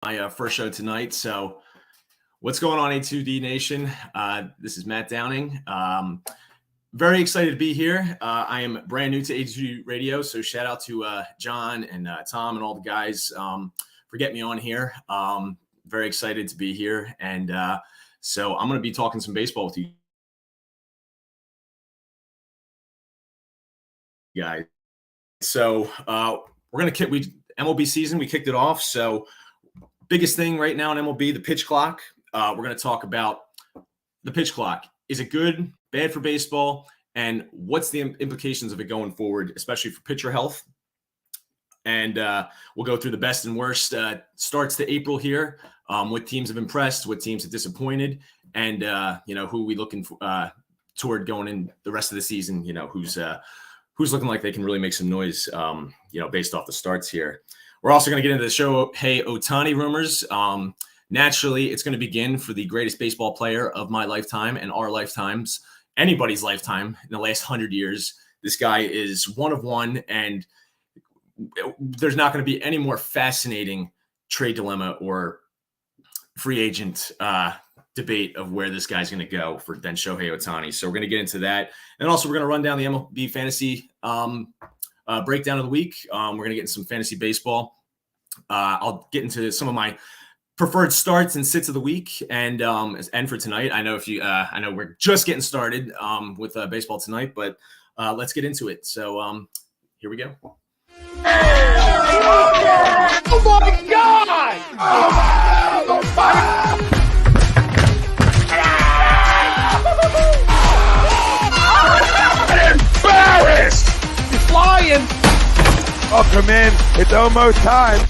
My first show tonight. So what's going on, A2D Nation? This is Matt Downing. Very excited to be here. I am brand new to A2D Radio, so shout out to John and Tom and all the guys for getting me on here. Very excited to be here. And so I'm going to be talking some baseball with you guys. So we're going to MLB season. We kicked it off. So biggest thing right now in MLB, the pitch clock. We're going to talk about the pitch clock. Is it good, bad for baseball? And what's the implications of it going forward, especially for pitcher health? And we'll go through the best and worst starts to April here. What teams have impressed, what teams have disappointed, and who we looking toward going in the rest of the season. Who's looking like they can really make some noise. Based off the starts here. We're also going to get into the Shohei Ohtani rumors. Naturally, it's going to begin for the greatest baseball player of my lifetime and our lifetimes, anybody's lifetime in the last 100 years. This guy is one of one, and there's not going to be any more fascinating trade dilemma or free agent debate of where this guy's going to go than Shohei Ohtani. So we're going to get into that. And also we're going to run down the MLB fantasy breakdown of the week. We're going to get into some fantasy baseball. I'll get into some of my preferred starts and sits of the week and for tonight. I know I know we're just getting started with baseball tonight, but let's get into it. So here we go. Oh my God! I'm embarrassed! He's flying! Oh, come in. It's almost time.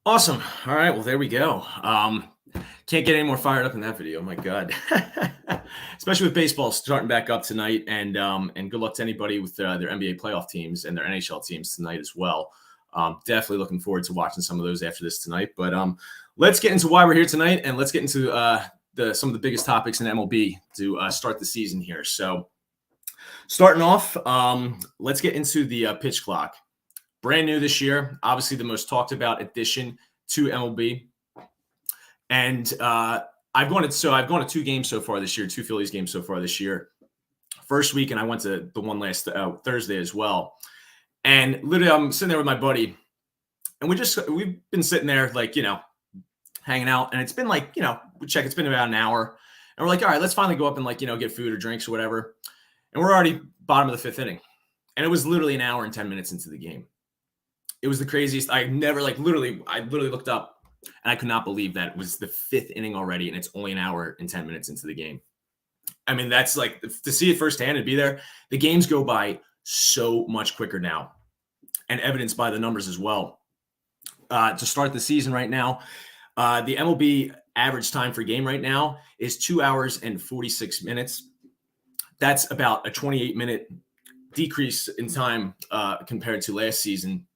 Awesome. All right. Well, there we go. Can't get any more fired up in that video. Oh my God. Especially with baseball starting back up tonight, and good luck to anybody with their NBA playoff teams and their NHL teams tonight as well. Definitely looking forward to watching some of those after this tonight. But let's get into why we're here tonight, and let's get into some of the biggest topics in MLB to start the season here. So starting off, let's get into the pitch clock. Brand new this year, obviously the most talked about addition to MLB. And I've gone to two games so far this year, two Phillies games so far this year. First week, and I went to the one last Thursday as well. And literally, I'm sitting there with my buddy, and we've been sitting there hanging out, and it's been it's been about an hour, and we're like, all right, let's finally go up and get food or drinks or whatever. And we're already bottom of the fifth inning, and it was literally an hour and 10 minutes into the game. It was the craziest. I literally looked up. And I could not believe that it was the fifth inning already, and it's only an hour and 10 minutes into the game. I mean, that's to see it firsthand and be there. The games go by so much quicker now, and evidenced by the numbers as well. To start the season right now, the MLB average time for game right now is 2 hours and 46 minutes. That's about a 28-minute decrease in time compared to last season.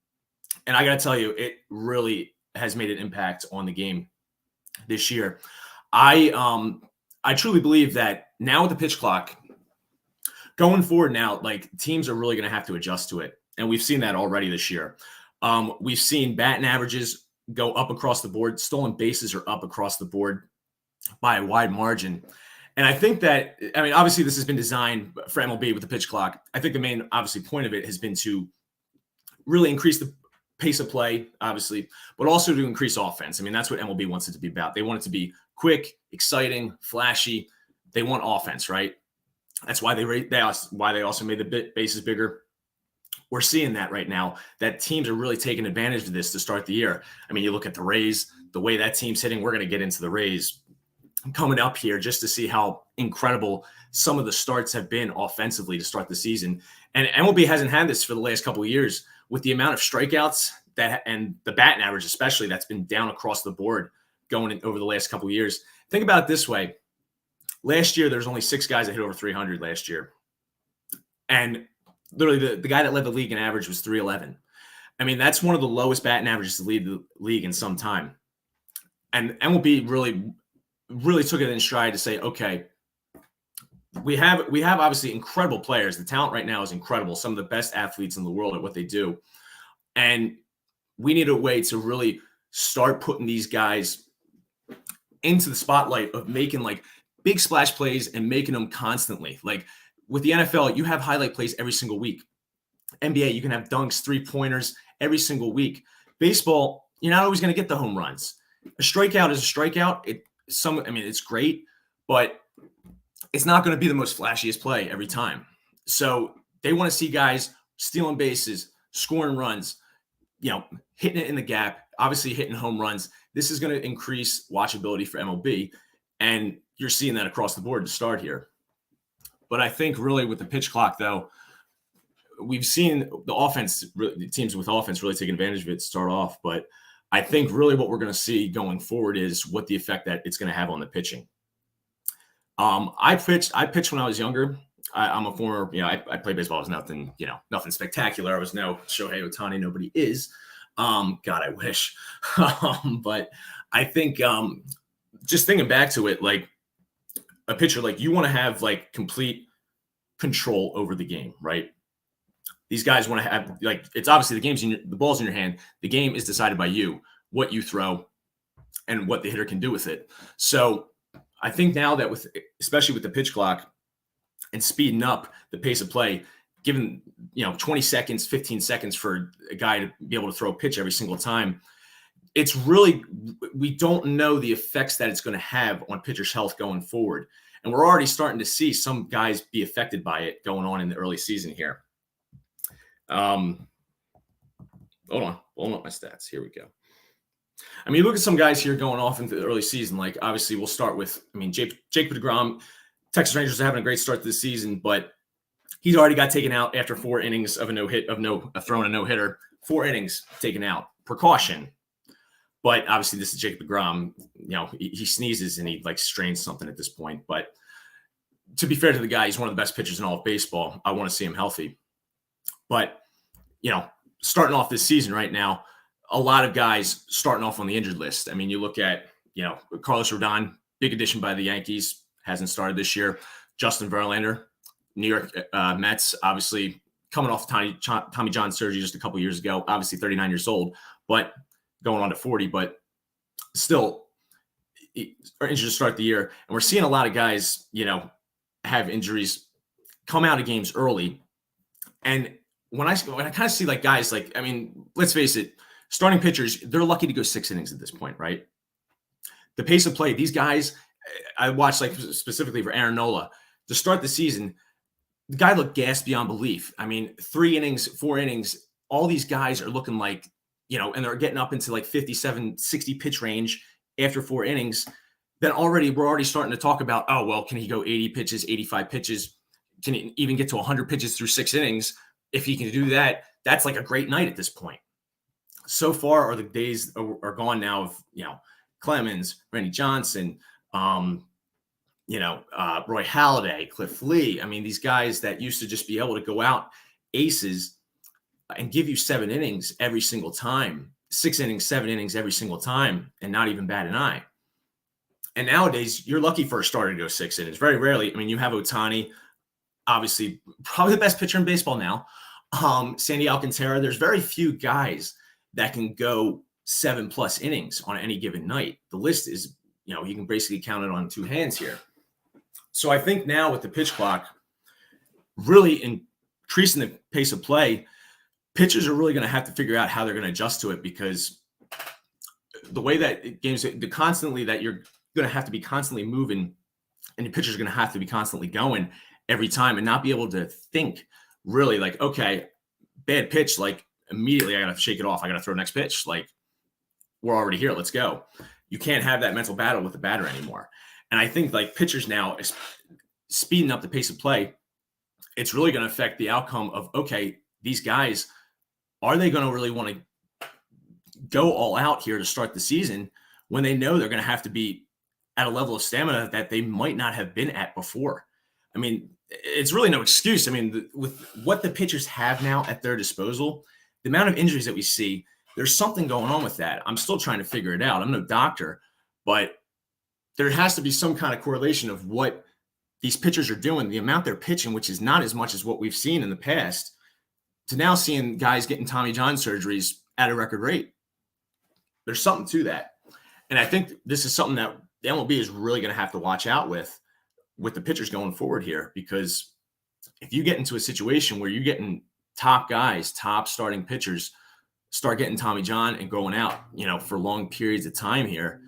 And I got to tell you, it really has made an impact on the game this year. I truly believe that now with the pitch clock going forward now, teams are really going to have to adjust to it. And we've seen that already this year. We've seen batting averages go up across the board. Stolen bases are up across the board by a wide margin. And I think that, obviously this has been designed for MLB with the pitch clock. I think the main, obviously, point of it has been to really increase the pace of play, obviously, but also to increase offense. That's what MLB wants it to be about. They want it to be quick, exciting, flashy. They want offense, right? That's why they also made the bases bigger. We're seeing that right now, that teams are really taking advantage of this to start the year. You look at the Rays, the way that team's hitting. We're going to get into the Rays coming up here just to see how incredible some of the starts have been offensively to start the season. And MLB hasn't had this for the last couple of years. With the amount of strikeouts and the batting average, especially, that's been down across the board going over the last couple of years. Think about it this way. Last year, there's only 6 guys that hit over 300 last year. And literally the guy that led the league in average was 311. That's one of the lowest batting averages to lead the league in some time. And MLB really took it in stride to say, okay, we have obviously incredible players. The talent right now is incredible. Some of the best athletes in the world at what they do. And we need a way to really start putting these guys into the spotlight of making like big splash plays and making them constantly. Like with the NFL, you have highlight plays every single week. NBA, you can have dunks, 3-pointers every single week. Baseball, you're not always going to get the home runs. A strikeout is a strikeout. It's great, but it's not going to be the most flashiest play every time. So they want to see guys stealing bases, scoring runs, hitting it in the gap, obviously hitting home runs. This is going to increase watchability for MLB, and you're seeing that across the board to start here. But I think really with the pitch clock, though, we've seen the offense, the teams with offense really taking advantage of it to start off. But I think really what we're going to see going forward is what the effect that it's going to have on the pitching. I pitched when I was younger. I'm a former, I played baseball. I was nothing spectacular. I was no Shohei Ohtani. Nobody is. God, I wish. But I think just thinking back to it, like a pitcher, like you want to have like complete control over the game, right? These guys want to have like, it's obviously the ball's in your hand. The game is decided by you, what you throw and what the hitter can do with it. So I think now that especially with the pitch clock and speeding up the pace of play, given 20 seconds, 15 seconds for a guy to be able to throw a pitch every single time, it's really, we don't know the effects that it's going to have on pitchers' health going forward. And we're already starting to see some guys be affected by it going on in the early season here. Hold on, pulling up my stats. Here we go. I mean, look at some guys here going off into the early season. Like, obviously, we'll start with, Jacob DeGrom. Texas Rangers are having a great start to the season, but he's already got taken out after 4 innings of throwing a no-hitter. 4 innings taken out. Precaution. But obviously, this is Jacob DeGrom. He sneezes and he strains something at this point. But to be fair to the guy, he's one of the best pitchers in all of baseball. I want to see him healthy. But, starting off this season right now, a lot of guys starting off on the injured list. I mean, you look at, Carlos Rodon, big addition by the Yankees, hasn't started this year. Justin Verlander, New York Mets, obviously coming off Tommy John surgery just a couple years ago, obviously 39 years old, but going on to 40, but still are injured to start the year. And we're seeing a lot of guys, have injuries, come out of games early. And when I kind of see guys let's face it, starting pitchers, they're lucky to go 6 innings at this point, right? The pace of play, these guys, I watched specifically for Aaron Nola to start the season. The guy looked gassed beyond belief. 3 innings, 4 innings, all these guys are looking like, and they're getting up into 57, 60 pitch range after 4 innings. Then we're already starting to talk about, oh, well, can he go 80 pitches, 85 pitches? Can he even get to 100 pitches through 6 innings? If he can do that, that's a great night at this point. So far are the days are gone now of, Clemens, Randy Johnson, Roy Halladay, Cliff Lee. These guys that used to just be able to go out aces and give you 7 innings every single time, 6 innings, 7 innings every single time, and not even bat an eye. And nowadays, you're lucky for a starter to go 6 innings. Very rarely. You have Ohtani, obviously probably the best pitcher in baseball now. Sandy Alcantara. There's very few guys that can go 7+ innings on any given night. The list is, you can basically count it on 2 hands here. So I think now with the pitch clock really increasing the pace of play, pitchers are really going to have to figure out how they're going to adjust to it, because the way that games, you're going to have to be constantly moving, and your pitchers are going to have to be constantly going every time and not be able to think really okay, bad pitch, immediately I got to shake it off. I got to throw next pitch. We're already here. Let's go. You can't have that mental battle with the batter anymore. And I think pitchers now is speeding up the pace of play. It's really going to affect the outcome of, okay, these guys, are they going to really want to go all out here to start the season when they know they're going to have to be at a level of stamina that they might not have been at before? It's really no excuse. With what the pitchers have now at their disposal, the amount of injuries that we see, there's something going on with that. I'm still trying to figure it out. I'm no doctor, but there has to be some kind of correlation of what these pitchers are doing, the amount they're pitching, which is not as much as what we've seen in the past, to now seeing guys getting Tommy John surgeries at a record rate. There's something to that. And I think this is something that the MLB is really going to have to watch out with the pitchers going forward here, because if you get into a situation where you're getting top guys, top starting pitchers start getting Tommy John and going out, for long periods of time here,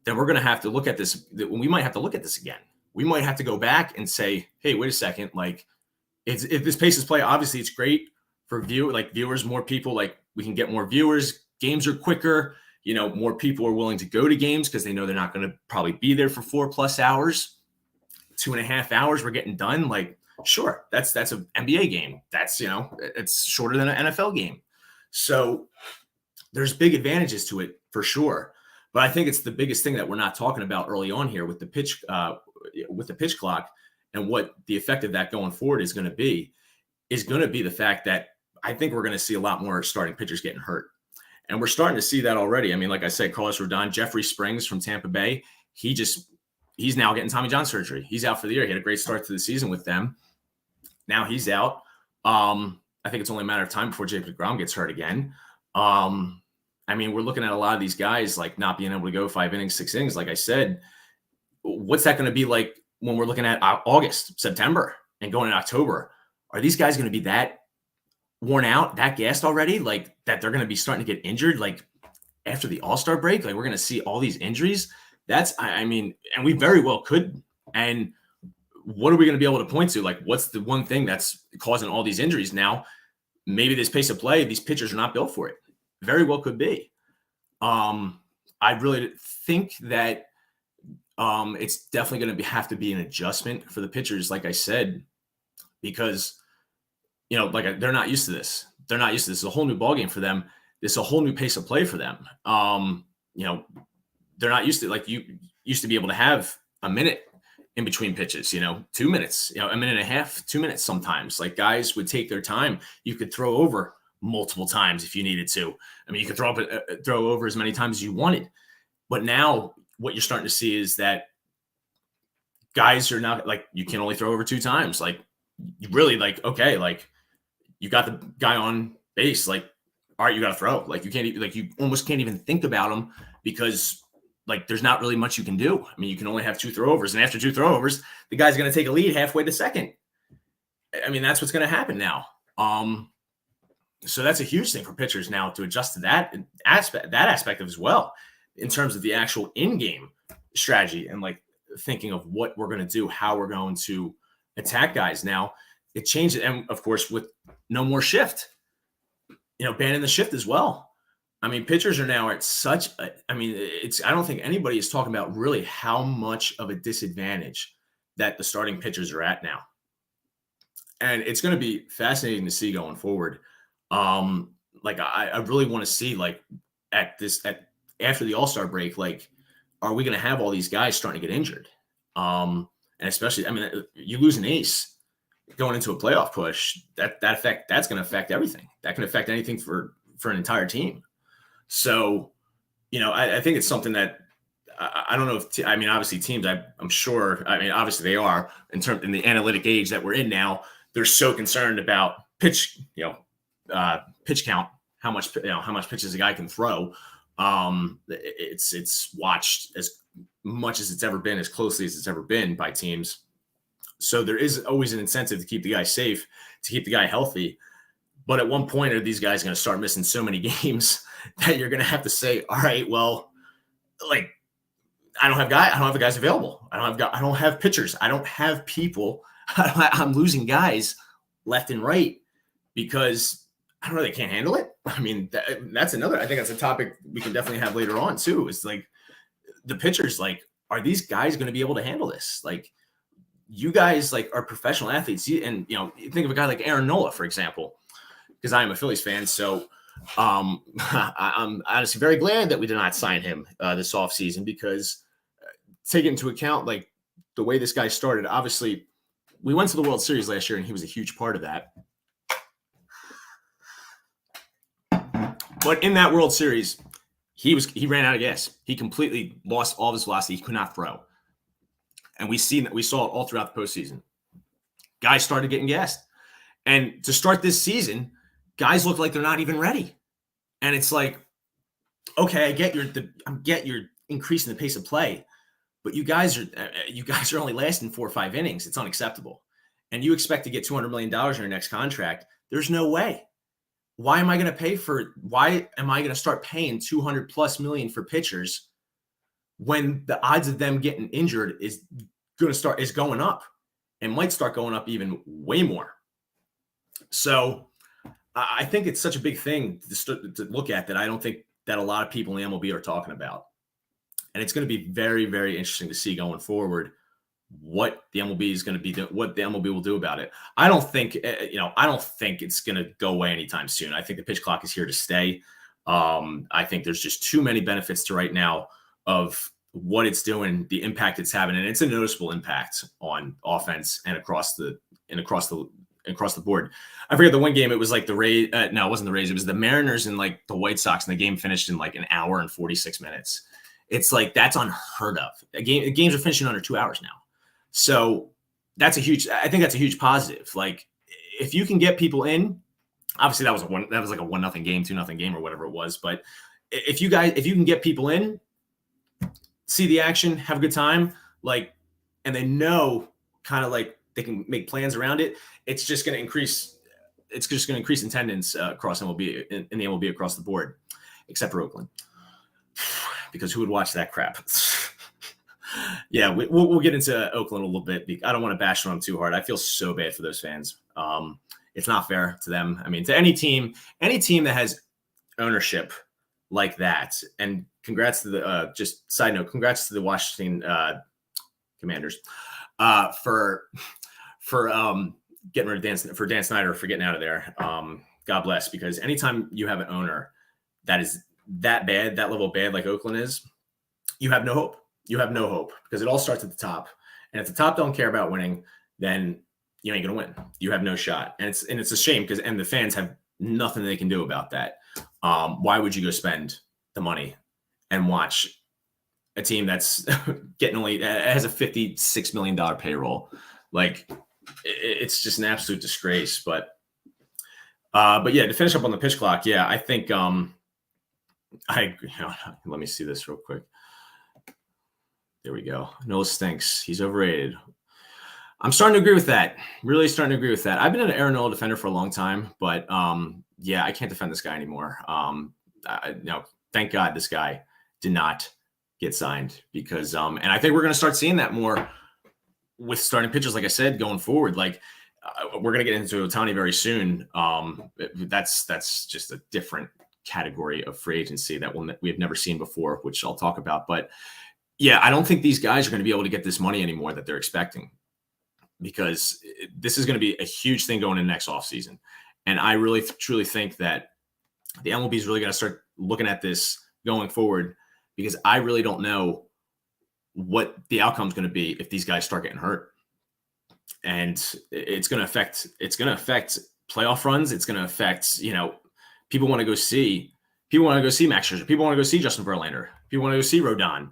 then we're going to have to look at this. We might have to look at this again. We might have to go back and say, hey, wait a second. Like, if this pace of play, obviously it's great for viewers, more people, like we can get more viewers. Games are quicker. More people are willing to go to games because they know they're not going to probably be there for 4+ hours, 2.5 hours. We're getting done. Like, sure, that's an NBA game. That's, it's shorter than an NFL game. So there's big advantages to it for sure. But I think it's the biggest thing that we're not talking about early on here with the pitch clock, and what the effect of that going forward is going to be the fact that I think we're going to see a lot more starting pitchers getting hurt. And we're starting to see that already. I mean, like I said, Carlos Rodon, Jeffrey Springs from Tampa Bay, he's now getting Tommy John surgery. He's out for the year. He had a great start to the season with them. Now he's out. I think it's only a matter of time before Jacob deGrom gets hurt again. I mean, we're looking at a lot of these guys like not being able to go 5 innings, 6 innings. Like I said, what's that going to be like when we're looking at August, September, and going in October? Are these guys going to be that worn out, that gassed already, like that they're going to be starting to get injured like after the All-Star break? Like, we're going to see all these injuries. I mean, and we very well could. And what are we going to be able to point to? Like, what's the one thing that's causing all these injuries now? Maybe this pace of play, these pitchers are not built for it. Very well could be. I really think that it's definitely going to have to be an adjustment for the pitchers, like I said, because, they're not used to this. They're not used to this. It's a whole new ballgame for them. It's a whole new pace of play for them. They're not used to, like, you used to be able to have a minute in between pitches, 2 minutes, a minute and a half, 2 minutes sometimes. Like, guys would take their time. You could throw over multiple times if you needed to. I mean, you could throw over as many times as you wanted. But now what you're starting to see is that guys are now, like, you can only throw over 2 times. Like, you really, like, okay, like, you got the guy on base, like, all right, you got to throw. Like, you can't, like, you almost can't even think about him because, like, there's not really much you can do. I mean, you can only have 2 throwovers, and after 2 throwovers, the guy's going to take a lead halfway to second. I mean, that's what's going to happen now. So that's a huge thing for pitchers now to adjust to that aspect of as well, in terms of the actual in-game strategy and, like, thinking of what we're going to do, how we're going to attack guys. Now it changes, and of course, with no more shift, banning the shift as well. I mean, pitchers are now at such I don't think anybody is talking about really how much of a disadvantage that the starting pitchers are at now. And it's going to be fascinating to see going forward. Like, I really want to see, like, after the All-Star break, like, are we going to have all these guys starting to get injured? And especially, I mean, you lose an ace going into a playoff push, that's going to affect everything. That can affect anything for an entire team. So, I think it's something that I don't know if, obviously teams, I'm sure, obviously they are in the analytic age that we're in now, they're so concerned about pitch count, how much pitches a guy can throw. It's watched as much as it's ever been, as closely as it's ever been by teams. So there is always an incentive to keep the guy safe, to keep the guy healthy. But at one point, are these guys going to start missing so many games that you're going to have to say, all right, well, like, I don't have the guys available. I don't have pitchers. I don't have people. I'm losing guys left and right because I don't know, they can't handle it. I mean, that's another, I think that's a topic we can definitely have later on too. It's like the pitchers, like, are these guys going to be able to handle this? Like, you guys, like, are professional athletes. And, think of a guy like Aaron Nola, for example, because I am a Phillies fan. So I'm honestly very glad that we did not sign him this offseason, because take into account, like, the way this guy started. Obviously, we went to the World Series last year, and he was a huge part of that. But in that World Series, he ran out of gas. He completely lost all of his velocity. He could not throw. And we saw it all throughout the postseason. Guys started getting gassed. And to start this season, guys look like they're not even ready. And it's like, okay, I get you're increasing the pace of play, but you guys are only lasting 4 or 5 innings. It's unacceptable. And you expect to get $200 million in your next contract. There's no way. Why am I going to start paying $200+ million for pitchers when the odds of them getting injured is going up and might start going up even way more? So I think it's such a big thing to look at that I don't think that a lot of people in the MLB are talking about. And it's going to be very, very interesting to see going forward what the MLB is going to be, what the MLB will do about it. I don't think it's going to go away anytime soon. I think the pitch clock is here to stay. I think there's just too many benefits to right now of what it's doing, the impact it's having, and it's a noticeable impact on offense and across the board. I forget the one game. It was like the Rays. No, it wasn't the Rays. It was the Mariners and like the White Sox, and the game finished in like an hour and 46 minutes. It's like that's unheard of. Games are finishing under 2 hours now. So I think that's a huge positive. Like if you can get people in, obviously that was like a 1-0 game, 2-0 game, or whatever it was. But if you can get people in, see the action, have a good time, like, and they know kind of like they can make plans around it, it's just going to increase. It's just going to increase attendance across MLB in the MLB across the board, except for Oakland, because who would watch that crap? Yeah, we'll get into Oakland a little bit. I don't want to bash on them too hard. I feel so bad for those fans. It's not fair to them. I mean, to any team that has ownership like that. And congrats to the just side note, congrats to the Washington Commanders for getting rid of Dan Snyder for getting out of there. God bless, because anytime you have an owner that is that bad, that level of bad like Oakland is, you have no hope. You have no hope because it all starts at the top. And if the top don't care about winning, then you ain't going to win. You have no shot. And it's a shame because the fans have nothing they can do about that. Why would you go spend the money and watch a team that's has a $56 million payroll? Like it's just an absolute disgrace. But yeah, to finish up on the pitch clock. Yeah, I think let me see this real quick. There we go. Noah stinks. He's overrated. I'm starting to agree with that. Really starting to agree with that. I've been an Aaron Nola defender for a long time, but yeah, I can't defend this guy anymore. Thank God this guy did not get signed because, and I think we're going to start seeing that more with starting pitchers, like I said, going forward. Like we're going to get into Ohtani very soon. That's just a different category of free agency that we have never seen before, which I'll talk about. But yeah, I don't think these guys are going to be able to get this money anymore that they're expecting, because this is going to be a huge thing going in next offseason. And I really, truly think that the MLB is really going to start looking at this going forward, because I really don't know what the outcome is going to be if these guys start getting hurt. And it's going to affect playoff runs. It's going to affect, people want to go see Max Scherzer. People want to go see Justin Verlander. People want to go see Rodon.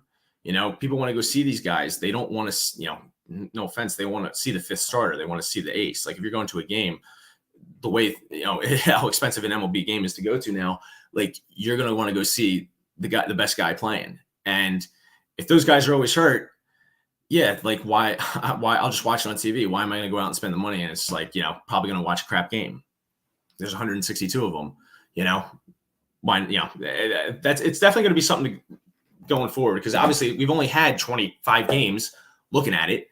People want to go see these guys. They don't want to, no offense, they want to see the fifth starter. They want to see the ace. Like if you're going to a game, the way, how expensive an MLB game is to go to now, like you're going to want to go see the best guy playing. And if those guys are always hurt, yeah, like why I'll just watch it on TV. Why am I going to go out and spend the money? And it's like, probably going to watch a crap game. There's 162 of them, why, it's definitely going to be something going forward, because obviously we've only had 25 games looking at it.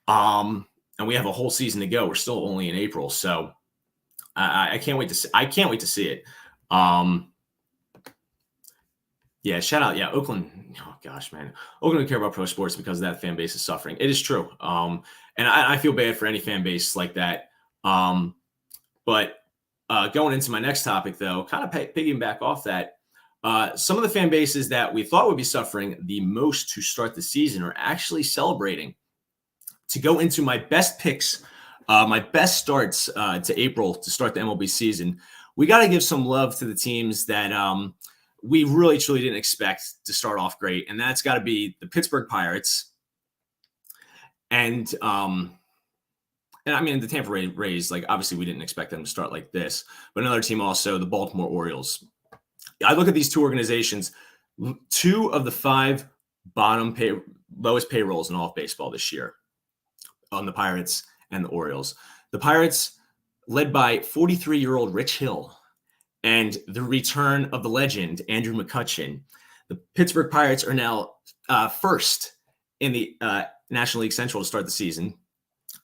And we have a whole season to go. We're still only in April. So I can't wait to see it. Yeah, shout out. Yeah, Oakland. Oh gosh, man. Oakland don't care about pro sports because that fan base is suffering. It is true. And I feel bad for any fan base like that. But going into my next topic, though, kind of piggybacking off that, some of the fan bases that we thought would be suffering the most to start the season are actually celebrating. To go into my best picks, my best starts to April to start the MLB season, we got to give some love to the teams that we really, truly didn't expect to start off great. And that's got to be the Pittsburgh Pirates And I mean, the Tampa Bay Rays, like, obviously we didn't expect them to start like this, but another team also, the Baltimore Orioles. I look at these two organizations, 2 of the 5 lowest payrolls in all of baseball this year on the Pirates and the Orioles. The Pirates, led by 43-year-old Rich Hill and the return of the legend, Andrew McCutchen. The Pittsburgh Pirates are now first in the National League Central to start the season,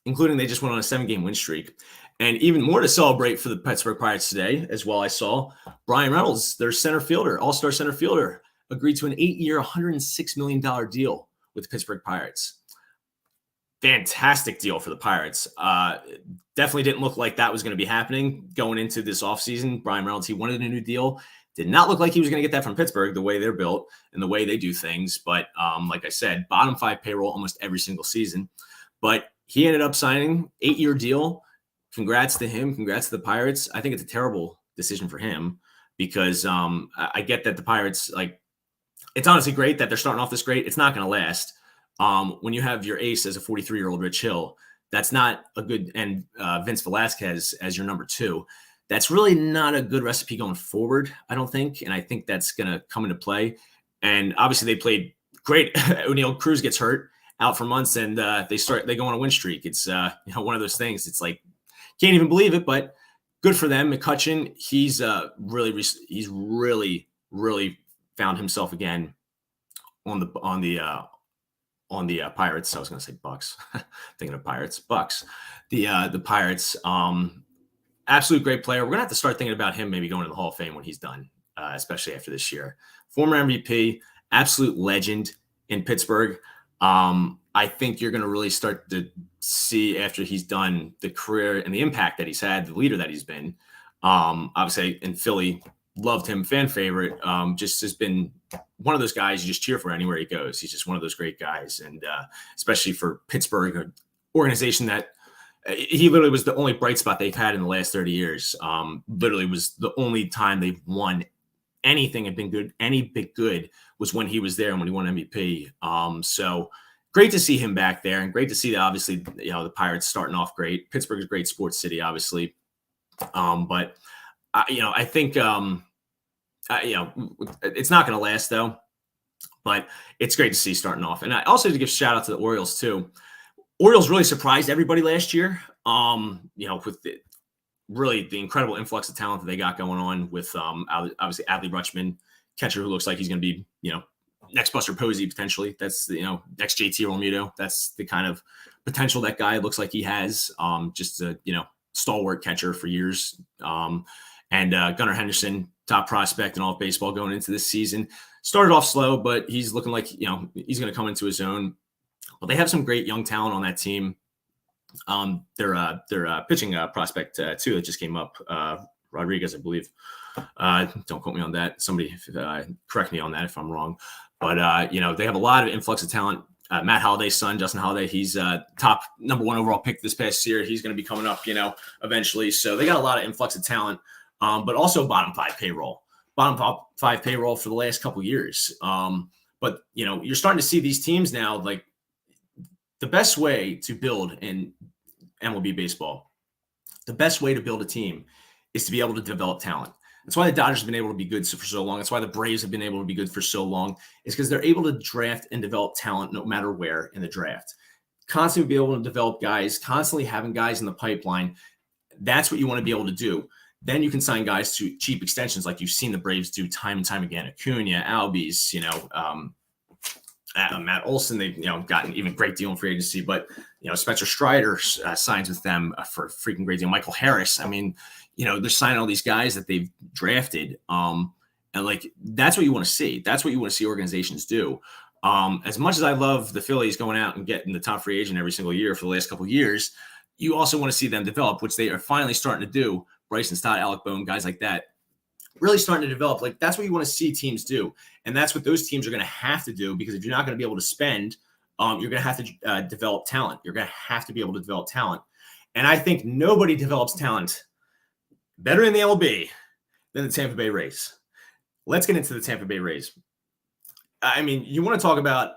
including they just went on a 7-game win streak. And even more to celebrate for the Pittsburgh Pirates today as well, I saw Brian Reynolds, their center fielder, all-star center fielder, agreed to an 8-year, $106 million deal with the Pittsburgh Pirates. Fantastic deal for the Pirates. Definitely didn't look like that was going to be happening going into this offseason. Brian Reynolds, he wanted a new deal. Did not look like he was going to get that from Pittsburgh, the way they're built and the way they do things. But like I said, bottom 5 payroll almost every single season. But he ended up signing 8-year deal. Congrats to him. Congrats to the Pirates. I think it's a terrible decision for him because I get that the Pirates, like, it's honestly great that they're starting off this great. It's not going to last. When you have your ace as a 43-year-old Rich Hill, that's not a good, and Vince Velasquez as your number 2. That's really not a good recipe going forward, I don't think. And I think that's going to come into play. And obviously they played great. O'Neal Cruz gets hurt out for months and they go on a win streak. It's one of those things. It's like, can't even believe it, but good for them. McCutchen, he's really found himself again on the Pirates. I was going to say Bucks. Thinking of Pirates. Bucks. The Pirates. Absolute great player. We're going to have to start thinking about him maybe going to the Hall of Fame when he's done, especially after this year. Former MVP, absolute legend in Pittsburgh. I think you're going to really start to see after he's done the career and the impact that he's had, the leader that he's been. Obviously in Philly, loved him, fan favorite. Just has been one of those guys you just cheer for anywhere he goes. He's just one of those great guys. And especially for Pittsburgh, an organization that he literally was the only bright spot they've had in the last 30 years. Literally was the only time they've won anything and been good, any bit good was when he was there and when he won MVP. So great to see him back there and great to see that obviously, the Pirates starting off great. Pittsburgh is a great sports city, obviously. But I think, it's not going to last though, but it's great to see starting off. And I also to give a shout out to the Orioles too. Orioles really surprised everybody last year. With the incredible influx of talent that they got going on with obviously Adley Rutschman, catcher who looks like he's going to be, next Buster Posey potentially. That's the, next JT Realmuto. That's the kind of potential that guy looks like he has. Just a, stalwart catcher for years. And Gunnar Henderson, top prospect in all of baseball going into this season. Started off slow, but he's looking like, he's going to come into his own. But they have some great young talent on that team. Their pitching prospect too that just came up, Rodriguez, I believe. Don't quote me on that. Somebody correct me on that if I'm wrong. But they have a lot of influx of talent. Matt Holliday's son, Justin Holliday, he's top number 1 overall pick this past year. He's going to be coming up, eventually. So they got a lot of influx of talent, but also bottom 5 payroll. Bottom 5 payroll for the last couple years. But you're starting to see these teams now, like the best way to build in MLB baseball, the best way to build a team is to be able to develop talent. That's why the Dodgers have been able to be good for so long. That's why the Braves have been able to be good for so long. Is because they're able to draft and develop talent no matter where in the draft. Constantly be able to develop guys, constantly having guys in the pipeline. That's what you want to be able to do. Then you can sign guys to cheap extensions like you've seen the Braves do time and time again. Acuna, Albies, Matt Olson, they've gotten even great deal in free agency, but Spencer Strider signs with them for a freaking great deal. Michael Harris, I mean, they're signing all these guys that they've drafted, and like that's what you want to see. That's what you want to see organizations do. As much as I love the Phillies going out and getting the top free agent every single year for the last couple of years, you also want to see them develop, which they are finally starting to do. Bryson Stott, Alec Bohm, guys like that. Really starting to develop. Like that's what you want to see teams do. And that's what those teams are going to have to do, because if you're not going to be able to spend, you're going to have to develop talent. You're going to have to be able to develop talent. And I think nobody develops talent better in the MLB than the Tampa Bay Rays. Let's get into the Tampa Bay Rays. I mean, you want to talk about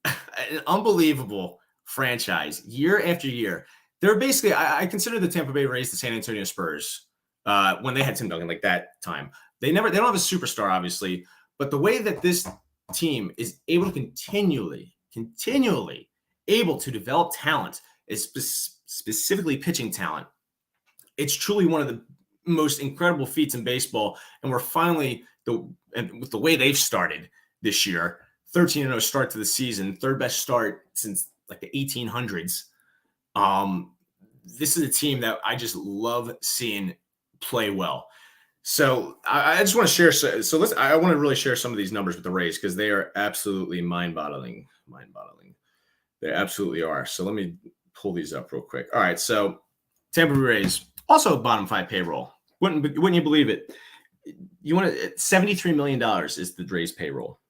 an unbelievable franchise year after year. They're basically, I consider the Tampa Bay Rays the San Antonio Spurs when they had Tim Duncan like that time. They don't have a superstar, obviously, but the way that this team is able to continually able to develop talent, is specifically pitching talent. It's truly one of the most incredible feats in baseball, and we're finally with the way they've started this year, 13-0 start to the season, third best start since like the 1800s. This is a team that I just love seeing play well. So I just want to share. So I want to really share some of these numbers with the Rays because they are absolutely mind-boggling. They absolutely are. So let me pull these up real quick. All right. So Tampa Bay Rays, also bottom 5 payroll. Wouldn't you believe it? You want to $73 million is the Rays payroll.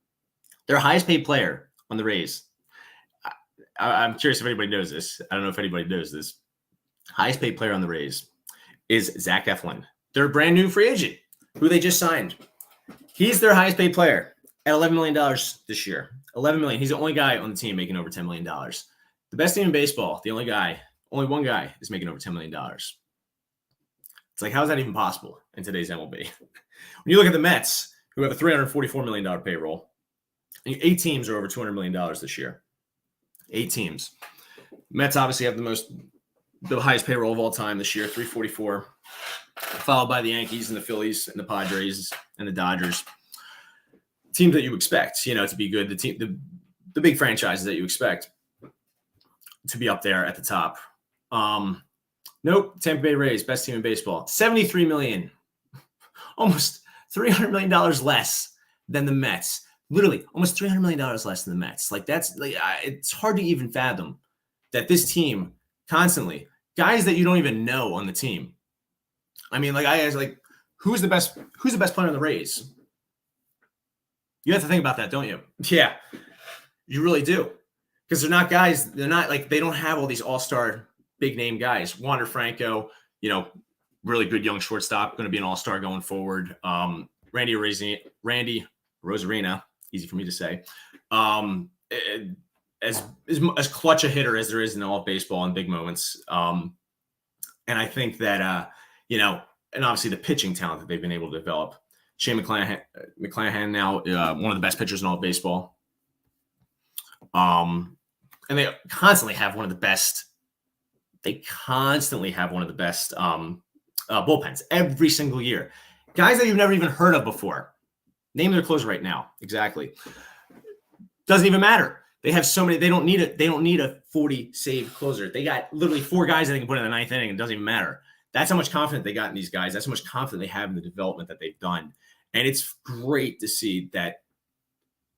Their highest paid player on the Rays. I'm curious if anybody knows this. I don't know if anybody knows this. Highest paid player on the Rays is Zach Eflin. Their brand new free agent who they just signed. He's their highest paid player at $11 million this year. $11 million. He's the only guy on the team making over $10 million. The best team in baseball, only one guy is making over $10 million. It's like, how is that even possible in today's MLB? When you look at the Mets, who have a $344 million payroll, 8 teams are over $200 million this year. 8 teams. Mets obviously have the highest payroll of all time this year, 344, followed by the Yankees and the Phillies and the Padres and the Dodgers. Teams that you expect, to be good. The big franchises that you expect to be up there at the top. Nope. Tampa Bay Rays, best team in baseball. $73 million, almost $300 million less than the Mets. Literally, almost $300 million less than the Mets. It's hard to even fathom that this team constantly, guys that you don't even know on the team. I mean, who's the best player on the Rays? You have to think about that, don't you? Yeah, you really do. Because they're not guys, they don't have all these all-star big name guys. Wander Franco, really good young shortstop, going to be an all-star going forward. Randy Rosarina, easy for me to say. As clutch a hitter as there is in all of baseball in big moments. And I think that, and obviously the pitching talent that they've been able to develop. Shane McClanahan now one of the best pitchers in all of baseball. And they constantly have one of the best. Bullpens every single year. Guys that you've never even heard of before. Name their closer right now. Exactly. Doesn't even matter. They have so many. They don't need a 40 save closer. They got literally 4 guys that they can put in the 9th inning. It doesn't even matter. That's how much confidence they got in these guys. That's how much confidence they have in the development that they've done. And it's great to see that,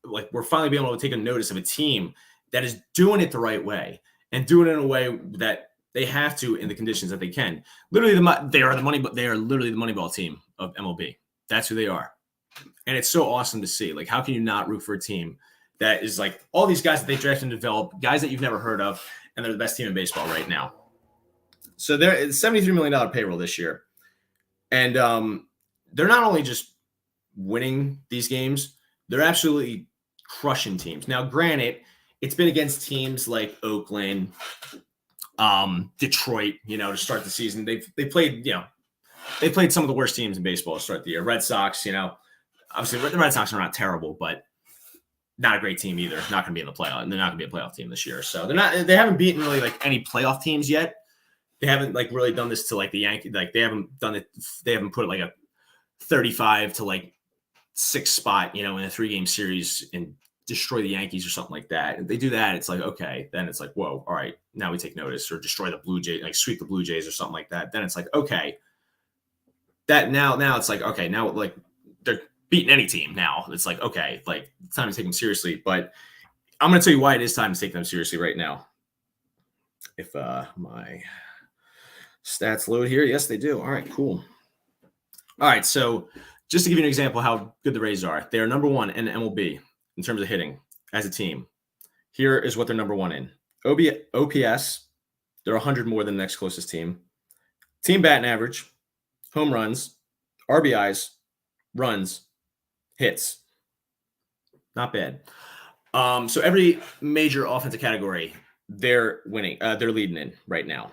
we're finally being able to take a notice of a team that is doing it the right way and doing it in a way that they have to in the conditions that they can. Literally, they are literally the Moneyball team of MLB. That's who they are. And it's so awesome to see. How can you not root for a team that is all these guys that they draft and develop, guys that you've never heard of, and they're the best team in baseball right now. So they're $73 million payroll this year. And they're not only just winning these games, they're absolutely crushing teams. Now, granted, it's been against teams like Oakland, Detroit, to start the season. They played some of the worst teams in baseball to start the year. Red Sox, obviously the Red Sox are not terrible, but not a great team either. Not going to be in the playoff. They're not going to be a playoff team this year. So they haven't beaten really any playoff teams yet. They haven't really done this to the Yankees. They haven't done it. They haven't put a 35 to 6 spot, in a 3-game series and destroy the Yankees or something like that. If they do that, it's okay. Then it's whoa, all right, now we take notice. Or destroy the Blue Jays, sweep the Blue Jays or something like that. Then it's okay. That now it's okay, now they're beating any team now. It's okay, it's time to take them seriously. But I'm going to tell you why it is time to take them seriously right now. If my stats load here, yes, they do. All right, cool. All right, so just to give you an example of how good the Rays are, they are number 1 in MLB in terms of hitting as a team. Here is what they're number 1 in. OPS, they're 100 more than the next closest team. Team batting average, home runs, RBIs, runs, hits. Not bad. So every major offensive category, they're winning. They're leading in right now.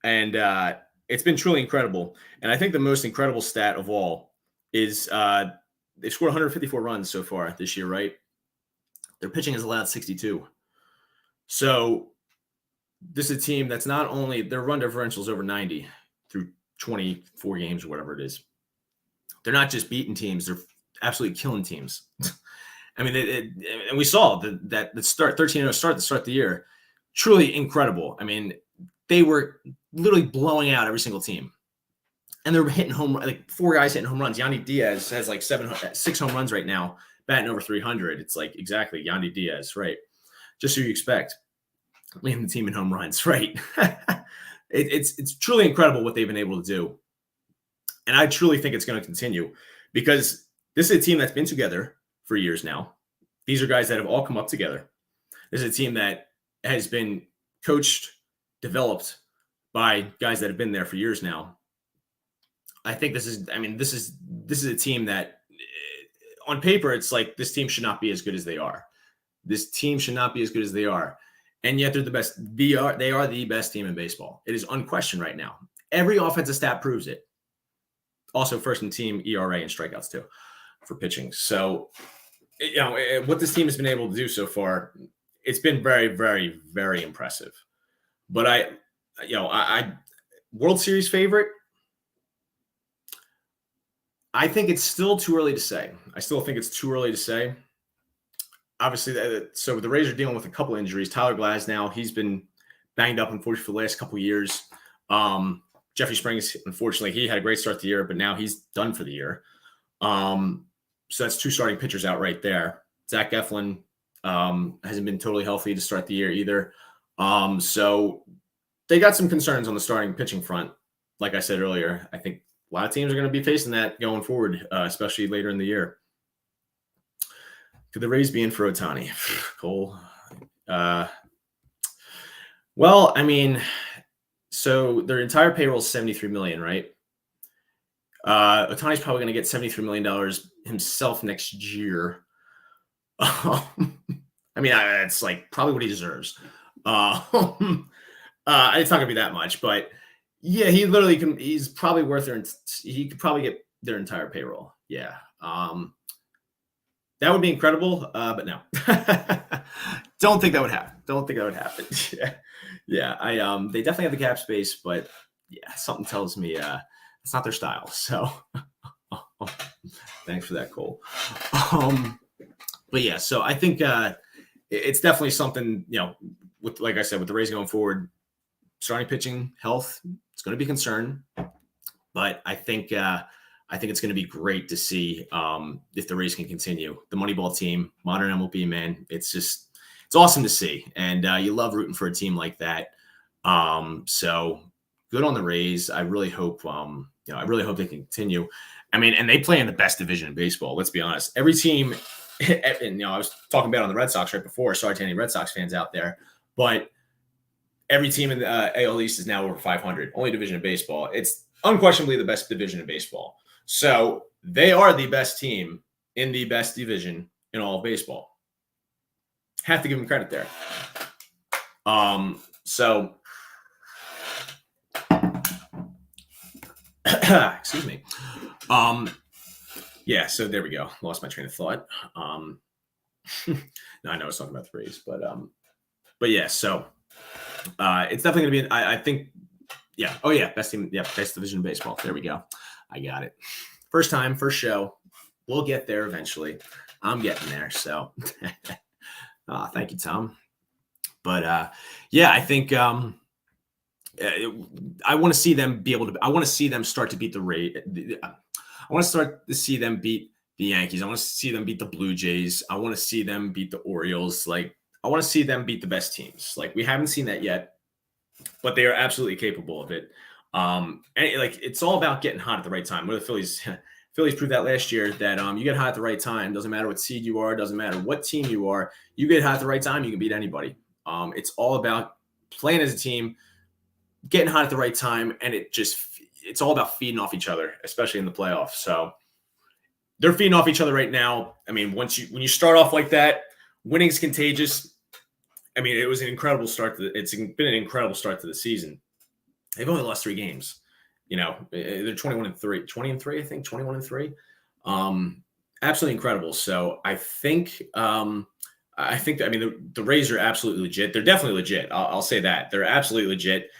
And it's been truly incredible. And I think the most incredible stat of all is they scored 154 runs so far this year, right? Their pitching has allowed 62. So this is a team that's not only their run differential is over 90 through 24 games or whatever it is. They're not just beating teams; they're absolutely killing teams. I mean, and we saw that the start 13-0 start to start the year, truly incredible. I mean, they were literally blowing out every single team, and they're hitting like 4 guys hitting home runs. Yandy Diaz has like 6 home runs right now, batting over 300. It's like exactly Yandy Diaz, right? Just who you expect. Leading the team in home runs, right? It's truly incredible what they've been able to do. And I truly think it's going to continue because this is a team that's been together for years now. These are guys that have all come up together. This is a team that has been coached, developed by guys that have been there for years now. I think this is a team that on paper, it's like this team should not be as good as they are. This team should not be as good as they are. And yet they're the best. They are the best team in baseball. It is unquestioned right now. Every offensive stat proves it. Also, first in team ERA and strikeouts too for pitching. So, what this team has been able to do so far, it's been very, very, very impressive. But I World Series favorite. I think it's still too early to say. I still think it's too early to say. Obviously, so the Rays are dealing with a couple injuries. Tyler Glasnow, he's been banged up, unfortunately, for the last couple of years. Jeffrey Springs, unfortunately, he had a great start to the year, but now he's done for the year. So that's 2 starting pitchers out right there. Zach Eflin hasn't been totally healthy to start the year either. So they got some concerns on the starting pitching front. Like I said earlier, I think a lot of teams are going to be facing that going forward, especially later in the year. Could the Rays be in for Ohtani? Cole. Well, I mean, so their entire payroll is $73 million, right? Ohtani's probably going to get $73 million himself next year. I mean, that's like probably what he deserves. It's not going to be that much, but yeah, he literally can. He's probably worth he could probably get their entire payroll. Yeah. That would be incredible, but no. Don't think that would happen. Yeah. They definitely have the cap space, but yeah, something tells me it's not their style. So thanks for that, Cole. But yeah, so I think it's definitely something, with, like I said, with the Rays going forward, starting pitching health, it's going to be a concern, but I think it's going to be great to see if the Rays can continue. The Moneyball team, modern MLB, man, it's awesome to see. And you love rooting for a team like that. So good on the Rays. I really hope, they can continue. I mean, and they play in the best division in baseball. Let's be honest. Every team, and I was talking about on the Red Sox right before. Sorry to any Red Sox fans out there, but every team in the AL East is now over 500. Only division in baseball. It's unquestionably the best division in baseball. So they are the best team in the best division in all of baseball. Have to give them credit there. So excuse me. Yeah, so there we go. Lost my train of thought. No, I know I was talking about the Rays, but yeah, so it's definitely gonna be I think, yeah. Oh yeah, best team, yeah, best division in baseball. There we go. I got it. First time, first show. We'll get there eventually. I'm getting there. So thank you, Tom. But yeah, I think I want to see them I want to see them start to beat the Rays. I want to start to see them beat the Yankees. I want to see them beat the Blue Jays. I want to see them beat the Orioles. Like, I want to see them beat the best teams. Like, we haven't seen that yet, but they are absolutely capable of it. And it's all about getting hot at the right time. What the Phillies proved that last year, that you get hot at the right time. Doesn't matter what seed you are, doesn't matter what team you are. You get hot at the right time, you can beat anybody. It's all about playing as a team, getting hot at the right time, and it's all about feeding off each other, especially in the playoffs. So they're feeding off each other right now. I mean, when you start off like that, winning's contagious. I mean, it was an incredible start. It's been an incredible start to the season. They've only lost 3 games. You know, they're 21-3, 20-3, I think, 21-3. Absolutely incredible. So I think, I mean, the Rays are absolutely legit. They're definitely legit. I'll say that. They're absolutely legit.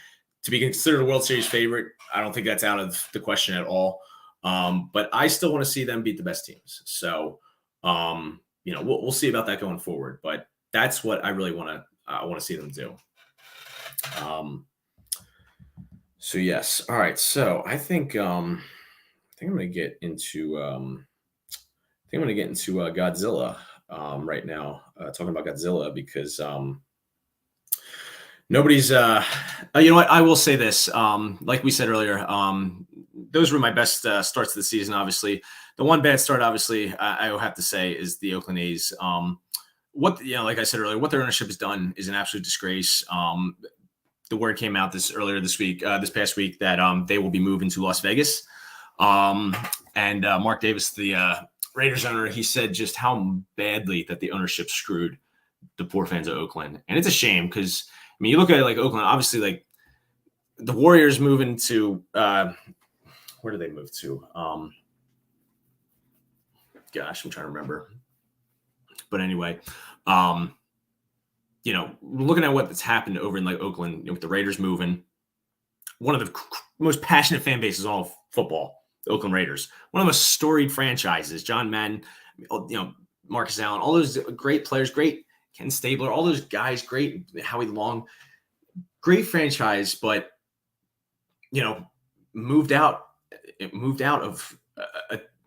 To be considered a World Series favorite, I don't think that's out of the question at all. But I still want to see them beat the best teams. So, you know, we'll see about that going forward. But that's what I really want to see them do. So yes. All right. So I think I'm going to get into Godzilla right now. Talking about Godzilla because nobody's you know what, I will say this, like we said earlier, those were my best starts of the season. Obviously the one bad start, obviously, I will have to say, is the Oakland A's. What, you know, like I said earlier, what their ownership has done is an absolute disgrace. The word came out this past week, that they will be moving to Las Vegas. And Mark Davis, the Raiders owner, he said just how badly that the ownership screwed the poor fans of Oakland. And it's a shame because, I mean, you look at it like Oakland, obviously, like the Warriors moving to where do they move to? Gosh, I'm trying to remember. But anyway, you know, looking at what's happened over in like Oakland, you know, with the Raiders moving, one of the most passionate fan bases in all of football, the Oakland Raiders, one of the most storied franchises. John Madden, you know, Marcus Allen, all those great players, great Ken Stabler, all those guys, great Howie Long, great franchise, but you know, moved out of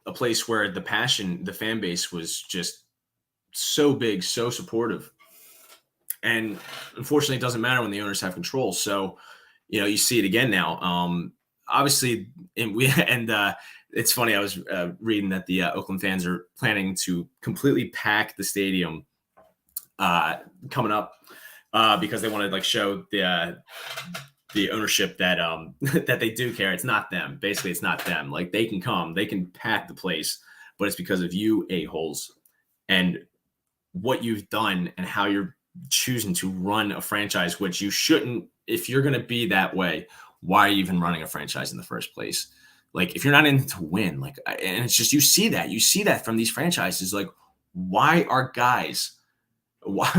a place where the passion, the fan base was just so big, so supportive. And unfortunately, it doesn't matter when the owners have control. So, you know, you see it again now. Obviously, it's funny. I was reading that the Oakland fans are planning to completely pack the stadium coming up because they want to like show the ownership that that they do care. It's not them. Basically, it's not them. Like they can come, they can pack the place, but it's because of you a-holes and what you've done and how you're choosing to run a franchise, which you shouldn't. If you're going to be that way, why are you even running a franchise in the first place? Like if you're not in it to win, like, and it's just, you see that from these franchises. Like, why are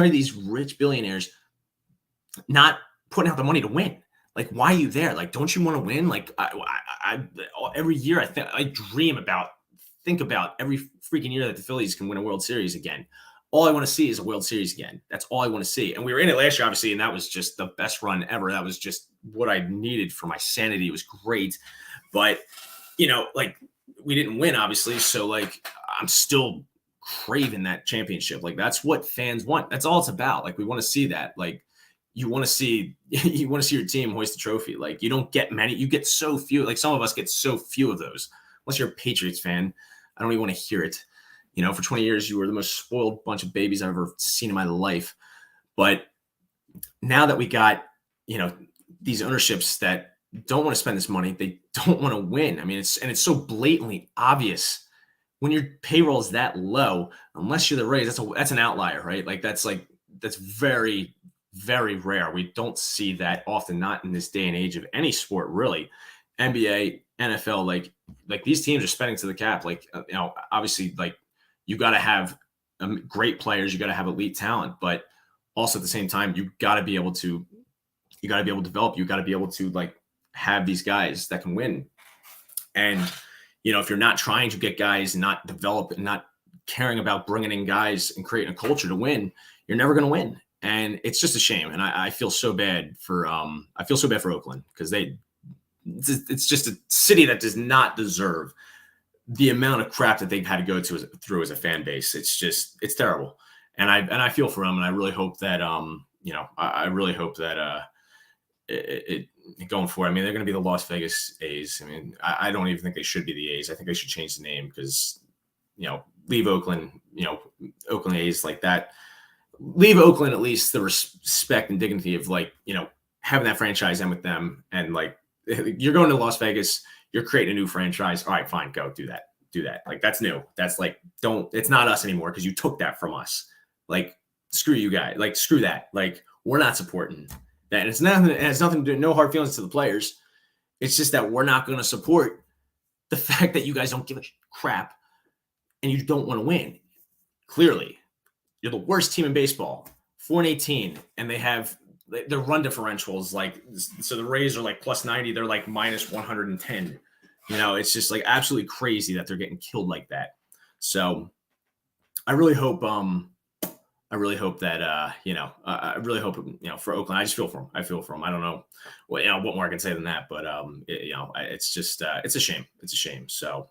these rich billionaires not putting out the money to win? Like, why are you there? Like, don't you want to win? Like, I every year I think about every freaking year that the Phillies can win a World Series again. All I want to see is a World Series again. That's all I want to see. And we were in it last year, obviously, and that was just the best run ever. That was just what I needed for my sanity. It was great. But, you know, like, we didn't win, obviously. So, like, I'm still craving that championship. Like, that's what fans want. That's all it's about. Like, we want to see that. Like, you want to see your team hoist the trophy. Like, you don't get many. You get so few. Like, some of us get so few of those. Unless you're a Patriots fan, I don't even want to hear it. You know, for 20 years, you were the most spoiled bunch of babies I've ever seen in my life. But now that we got, you know, these ownerships that don't want to spend this money, they don't want to win. I mean, it's so blatantly obvious when your payroll is that low, unless you're the Rays, that's an outlier, right? Like that's very, very rare. We don't see that often, not in this day and age of any sport, really. NBA, NFL, like these teams are spending to the cap. Like, you know, obviously, like, you got to have great players. You got to have elite talent, but also at the same time, you got to be able to develop. You got to be able to like have these guys that can win. And, you know, if you're not trying to get guys and not develop and not caring about bringing in guys and creating a culture to win, you're never going to win. And it's just a shame. And I feel so bad for Oakland because it's just a city that does not deserve the amount of crap that they've had to go through as a fan base. It's terrible. And I feel for them. And I really hope that, you know, I really hope that it going forward. I mean, they're going to be the Las Vegas A's. I mean, I don't even think they should be the A's. I think they should change the name because, you know, leave Oakland, you know, Oakland A's like that. Leave Oakland at least the respect and dignity of like, you know, having that franchise end with them. And like, you're going to Las Vegas, you're creating a new franchise. All right, fine, go do that. Like, that's new. That's like, it's not us anymore because you took that from us. Like, screw you guys. Like, screw that. Like, we're not supporting that. And it has nothing to do, no hard feelings to the players. It's just that we're not going to support the fact that you guys don't give a crap and you don't want to win. Clearly, you're the worst team in baseball, 4-18, and they have their run differentials like, so the Rays are like plus 90, they're like minus 110. You know, it's just like absolutely crazy that they're getting killed like that. So I really hope that I really hope, for Oakland. I just feel for them. I feel for them. I don't know what more I can say than that, but it's just it's a shame. It's a shame. So,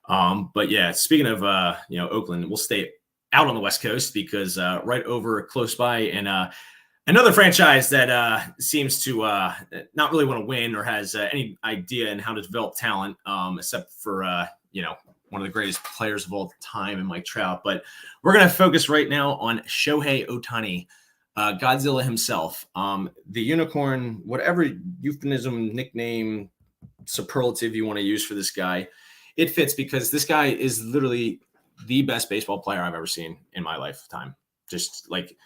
but yeah, speaking of Oakland, we'll stay out on the West Coast because right over close by and another franchise that seems to not really want to win or has any idea in how to develop talent, except for one of the greatest players of all time in Mike Trout. But we're going to focus right now on Shohei Ohtani, Godzilla himself, the unicorn, whatever euphemism, nickname, superlative you want to use for this guy. It fits because this guy is literally the best baseball player I've ever seen in my lifetime. Just like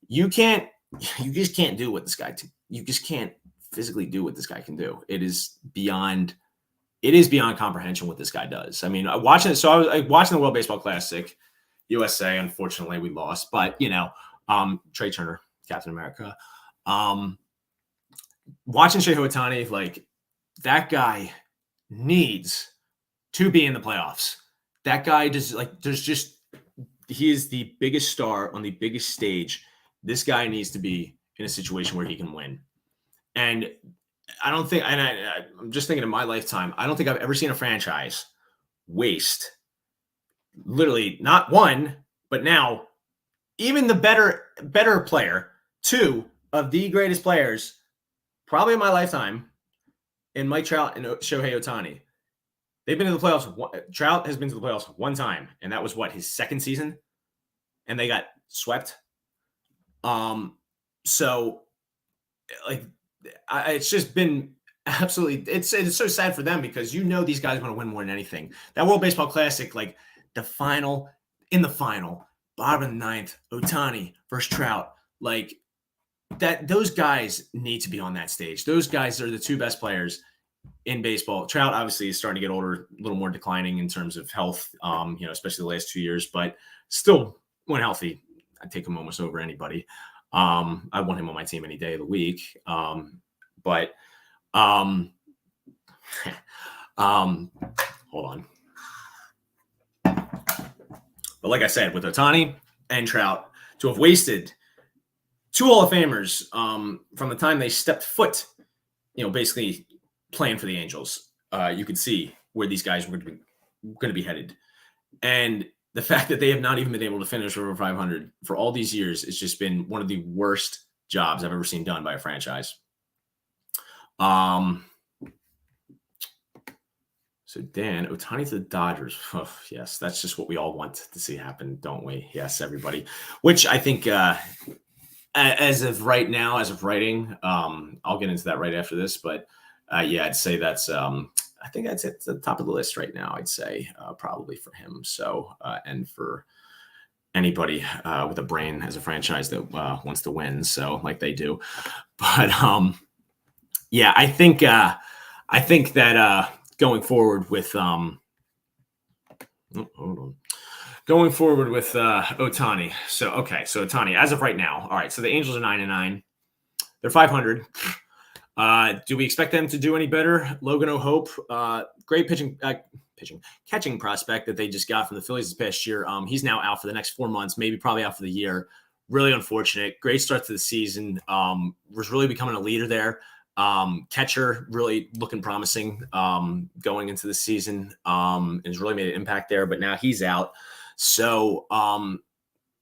you just can't do what this guy, you just can't physically do what this guy can do. It is beyond comprehension what this guy does. I mean, watching it. So I was watching the World Baseball Classic, USA. Unfortunately, we lost, but Trey Turner, Captain America. Watching Shohei Ohtani, like that guy needs to be in the playoffs. That guy does he is the biggest star on the biggest stage. This guy needs to be in a situation where he can win. And I don't think, and I'm just thinking in my lifetime, I don't think I've ever seen a franchise waste literally not one, but now even the better player, two of the greatest players probably in my lifetime in Mike Trout and Shohei Ohtani. They've been to the playoffs. Trout has been to the playoffs one time, and that was his second season, and they got swept. So it's just been absolutely, it's so sad for them because these guys want to win more than anything. That World Baseball Classic, like the final, bottom of the ninth, Ohtani versus Trout, like that, those guys need to be on that stage. Those guys are the two best players in baseball. Trout obviously is starting to get older, a little more declining in terms of health, especially the last 2 years, but still when healthy, I'd take him almost over anybody. I want him on my team any day of the week. Hold on. But like I said, with Ohtani and Trout, to have wasted two Hall of Famers from the time they stepped foot, basically playing for the Angels, you could see where these guys were going to be headed. And the fact that they have not even been able to finish over 500 for all these years, it's just been one of the worst jobs I've ever seen done by a franchise. So Dan, Ohtani to the Dodgers. Oh, yes, that's just what we all want to see happen, don't we? Yes, everybody. Which I think, as of right now, as of writing, I'll get into that right after this. But I'd say that's. I think that's at the top of the list right now. I'd say probably for him. So and for anybody with a brain as a franchise that wants to win, so like they do. But I think that going forward with going forward with Ohtani. So Ohtani as of right now. All right. So the Angels are 9-9. They're 500. Do we expect them to do any better? Logan O'Hope, great catching prospect that they just got from the Phillies this past year. He's now out for the next 4 months, maybe probably out for the year. Really unfortunate. Great start to the season. Was really becoming a leader there. Catcher really looking promising going into the season. Has really made an impact there, but now he's out. So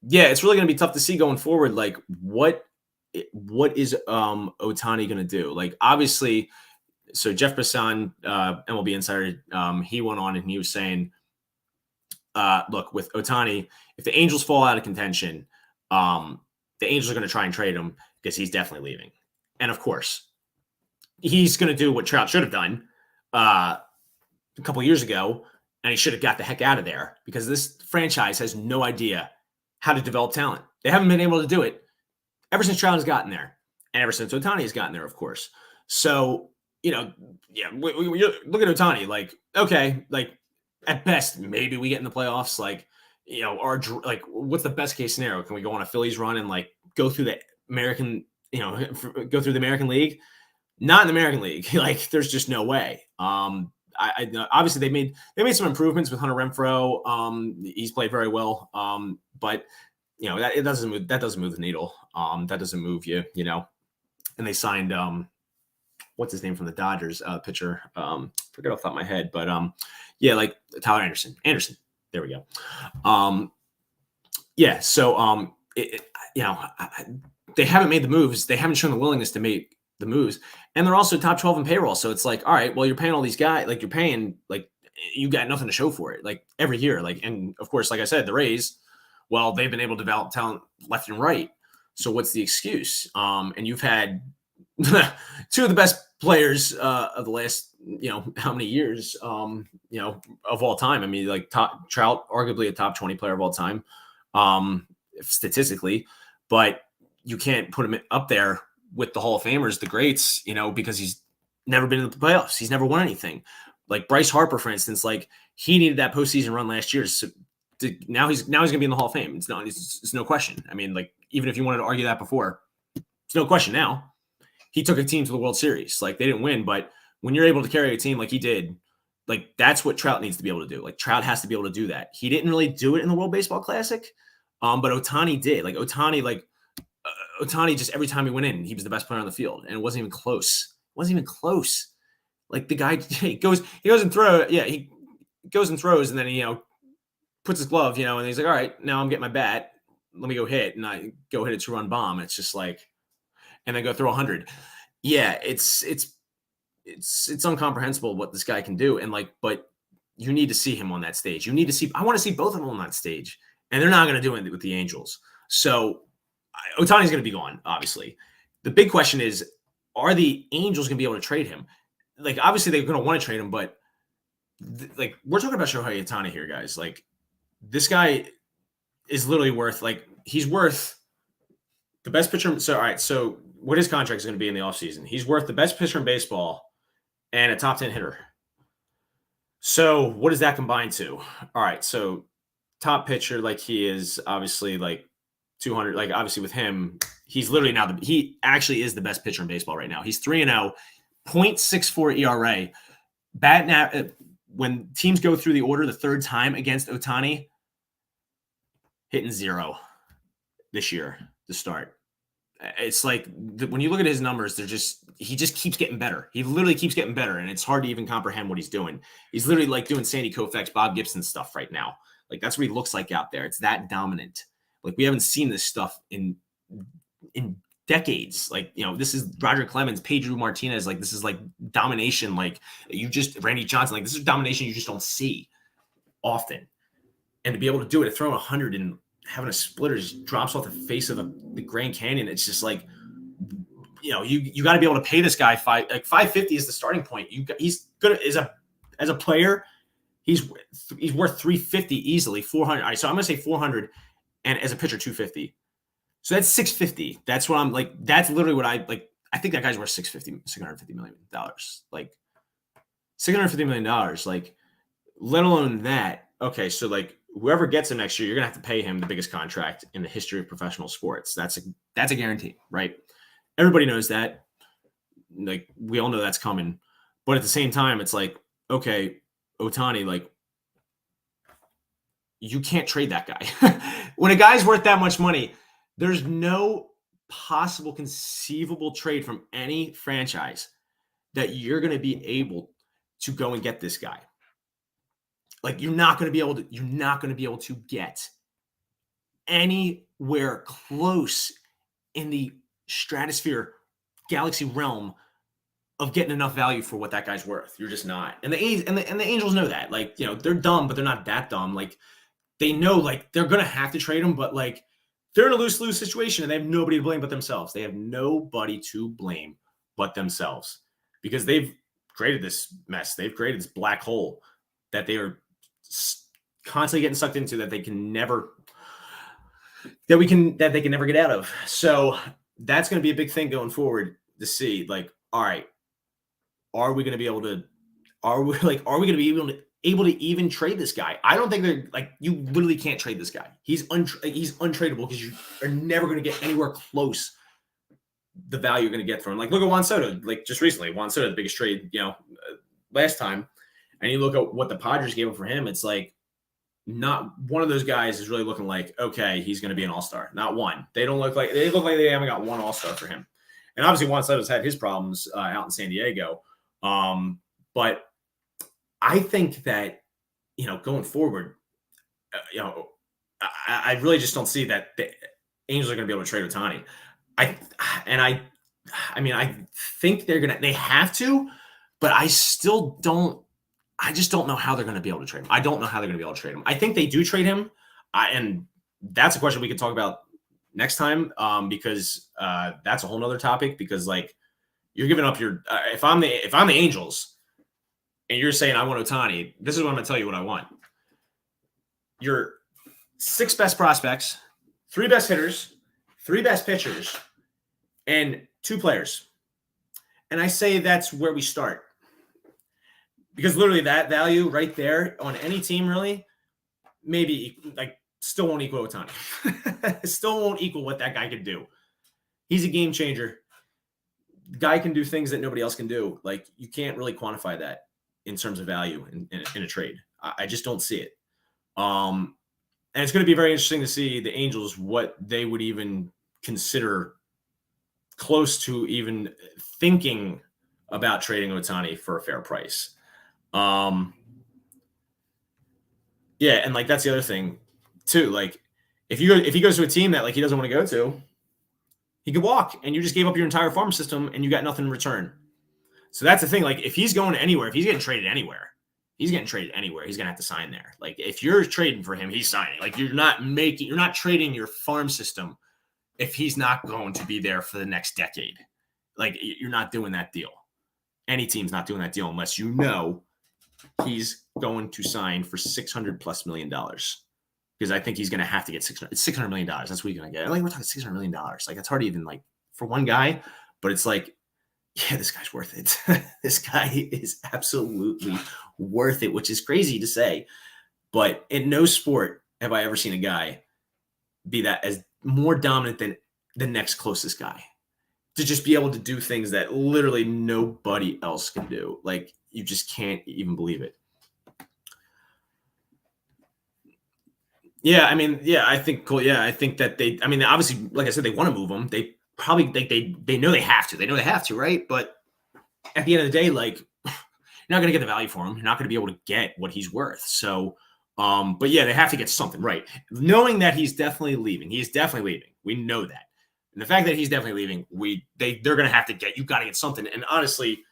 it's really going to be tough to see going forward. Like what is Ohtani going to do? Like obviously, so Jeff Passan, MLB Insider, he went on and he was saying, look, with Ohtani, if the Angels fall out of contention, the Angels are going to try and trade him because he's definitely leaving. And of course, he's going to do what Trout should have done a couple of years ago, and he should have got the heck out of there because this franchise has no idea how to develop talent. They haven't been able to do it ever since Trout has gotten there, and ever since Ohtani has gotten there, of course. So, yeah, we look at Ohtani, like, okay, like, at best, maybe we get in the playoffs, like, what's the best case scenario? Can we go on a Phillies run and, like, go through the American, go through the American League? Not in the American League. Like, there's just no way. Obviously they made some improvements with Hunter Renfroe. He's played very well. But that doesn't move the needle. That doesn't move you, And they signed what's his name from the Dodgers, pitcher. Forget off the top of my head, but like Tyler Anderson. There we go. So they haven't made the moves. They haven't shown the willingness to make the moves, and they're also top 12 in payroll. So it's like, all right, well, you're paying all these guys, like you're paying, like you got nothing to show for it, like every year. Like, and of course, like I said, the Rays, well, they've been able to develop talent left and right. So what's the excuse? And you've had two of the best players of the last, how many years, of all time. I mean, like Trout, arguably a top 20 player of all time, statistically, but you can't put him up there with the Hall of Famers, the greats, because he's never been in the playoffs. He's never won anything. Like Bryce Harper, for instance, like he needed that postseason run last year. So now he's going to be in the Hall of Fame. It's no question. I mean, like, even if you wanted to argue that before, it's no question now. He took a team to the World Series. Like, they didn't win, but when you're able to carry a team like he did, like, that's what Trout needs to be able to do. Like, Trout has to be able to do that. He didn't really do it in the World Baseball Classic, but Ohtani did. Like, Ohtani just every time he went in, he was the best player on the field, and it wasn't even close. Like, the guy, he goes and throws. Yeah, he goes and throws, and then he, puts his glove, and he's like, all right, now I'm getting my bat. Let me go hit. And I go hit a 2-run bomb. It's just like, and then go throw 100. Yeah, it's incomprehensible what this guy can do. And like, but you need to see him on that stage. I want to see both of them on that stage, and they're not going to do it with the Angels. So Ohtani's going to be gone, obviously. The big question is, are the Angels going to be able to trade him? Like, obviously they're going to want to trade him, but like, we're talking about Shohei Ohtani here, guys. Like, this guy is literally worth, like, he's worth the best pitcher. So, all right. So what his contract is going to be in the offseason, he's worth the best pitcher in baseball and a top 10 hitter. So what does that combine to? All right. So top pitcher, like, he is obviously like 200, like, obviously with him, he's literally now he actually is the best pitcher in baseball right now. He's 3-0, 0.64 ERA. When teams go through the order the third time against Ohtani, hitting 0 this year to start. It's like, when you look at his numbers, he just keeps getting better. He literally keeps getting better, and it's hard to even comprehend what he's doing. He's literally like doing Sandy Koufax, Bob Gibson stuff right now. Like, that's what he looks like out there. It's that dominant. Like, we haven't seen this stuff in decades. Like, this is Roger Clemens, Pedro Martinez. Like, this is like domination. Like, Randy Johnson. Like, this is domination you just don't see often. And to be able to do it, to throw 100 and having a splitter just drops off the face of the Grand Canyon, it's just like, you got to be able to pay this guy $550 is the starting point. He's good as a player. He's worth $350 easily, $400. All right, so I'm gonna say $400, and as a pitcher $250. So that's $650. That's what I'm like. That's literally what I like. I think that guy's worth $650 million. Like $650 million. Like, let alone that. Okay, so like, whoever gets him next year, you're gonna have to pay him the biggest contract in the history of professional sports. That's a guarantee, right? Everybody knows that. Like, we all know that's coming. But at the same time, it's like, okay, Ohtani, like, you can't trade that guy. When a guy's worth that much money, there's no possible conceivable trade from any franchise that you're going to be able to go and get this guy. Like, you're not going to be able to get anywhere close in the stratosphere galaxy realm of getting enough value for what that guy's worth. You're just not. And the Angels know that. Like, they're dumb, but they're not that dumb. Like, they know, like, they're going to have to trade him, but like, they're in a lose-lose situation, and they have nobody to blame but themselves. They have nobody to blame but themselves, because they've created this mess. They've created this black hole that they are constantly getting sucked into, that they can never that they can never get out of. So that's going to be a big thing going forward to see, like, all right, are we going to be able to, are we going to be able to even trade this guy? I don't think they're like, you literally can't trade this guy. He's untradeable because you are never going to get anywhere close the value you're going to get from him. Like, look at Juan Soto, like just recently, Juan Soto, the biggest trade, last time. And you look at what the Padres gave him for him, it's like, not one of those guys is really looking like, okay, he's going to be an all-star. Not one. They look like they haven't got one all-star for him. And obviously Juan Soto's had his problems out in San Diego. But I think that, going forward, I really just don't see that the Angels are going to be able to trade Ohtani. I think they have to, but I just don't know how they're going to be able to trade him. I don't know how they're going to be able to trade him. I think they do trade him. And that's a question we can talk about next time, because that's a whole nother topic, because like, you're giving up your, if I'm the Angels and you're saying I want Ohtani, this is what I'm going to tell you what I want. Your 6 best prospects, 3 best hitters, 3 best pitchers, and 2 players. And I say that's where we start. Because literally that value right there on any team, really, maybe like still won't equal Ohtani. Still won't equal what that guy could do. He's a game changer. The guy can do things that nobody else can do. Like, you can't really quantify that in terms of value in a trade. I just don't see it. And it's going to be very interesting to see the Angels, what they would even consider close to even thinking about trading Ohtani for a fair price. Yeah, and like that's the other thing too. Like, if he goes to a team that like he doesn't want to go to, he could walk, and you just gave up your entire farm system and you got nothing in return. So that's the thing. Like, if he's going anywhere, if he's getting traded anywhere, he's going to have to sign there. Like, if you're trading for him, he's signing. Like, you're not trading your farm system if he's not going to be there for the next decade. Like, you're not doing that deal. Any team's not doing that deal unless he's going to sign for $600+ million, because I think he's going to have to get $600 million. That's what he's going to get. Like, we're talking $600 million. Like, that's hard to even like for one guy, but it's like, yeah, this guy's worth it. This guy is absolutely worth it, which is crazy to say, but in no sport have I ever seen a guy be that as more dominant than the next closest guy, to just be able to do things that literally nobody else can do. Like, you just can't even believe it. Yeah, I think cool. Yeah, I think that obviously, like I said, they want to move him. They probably they know they have to. They know they have to, right? But at the end of the day, like, you're not going to get the value for him. You're not going to be able to get what he's worth. So, but yeah, they have to get something, right? Knowing that he's definitely leaving. He's definitely leaving. We know that. And the fact that he's definitely leaving, they're going to have to you got to get something. And honestly,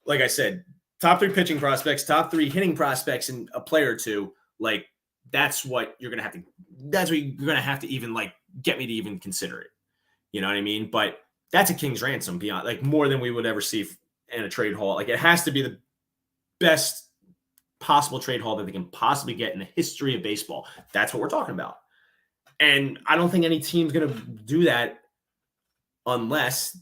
like I said, top 3 pitching prospects, top 3 hitting prospects, and a player or 2, like, that's what you're going to have to even like get me to even consider it. You know what I mean? But that's a king's ransom, beyond, like, more than we would ever see in a trade haul. Like, it has to be the best possible trade haul that they can possibly get in the history of baseball. That's what we're talking about. And I don't think any team's going to do that unless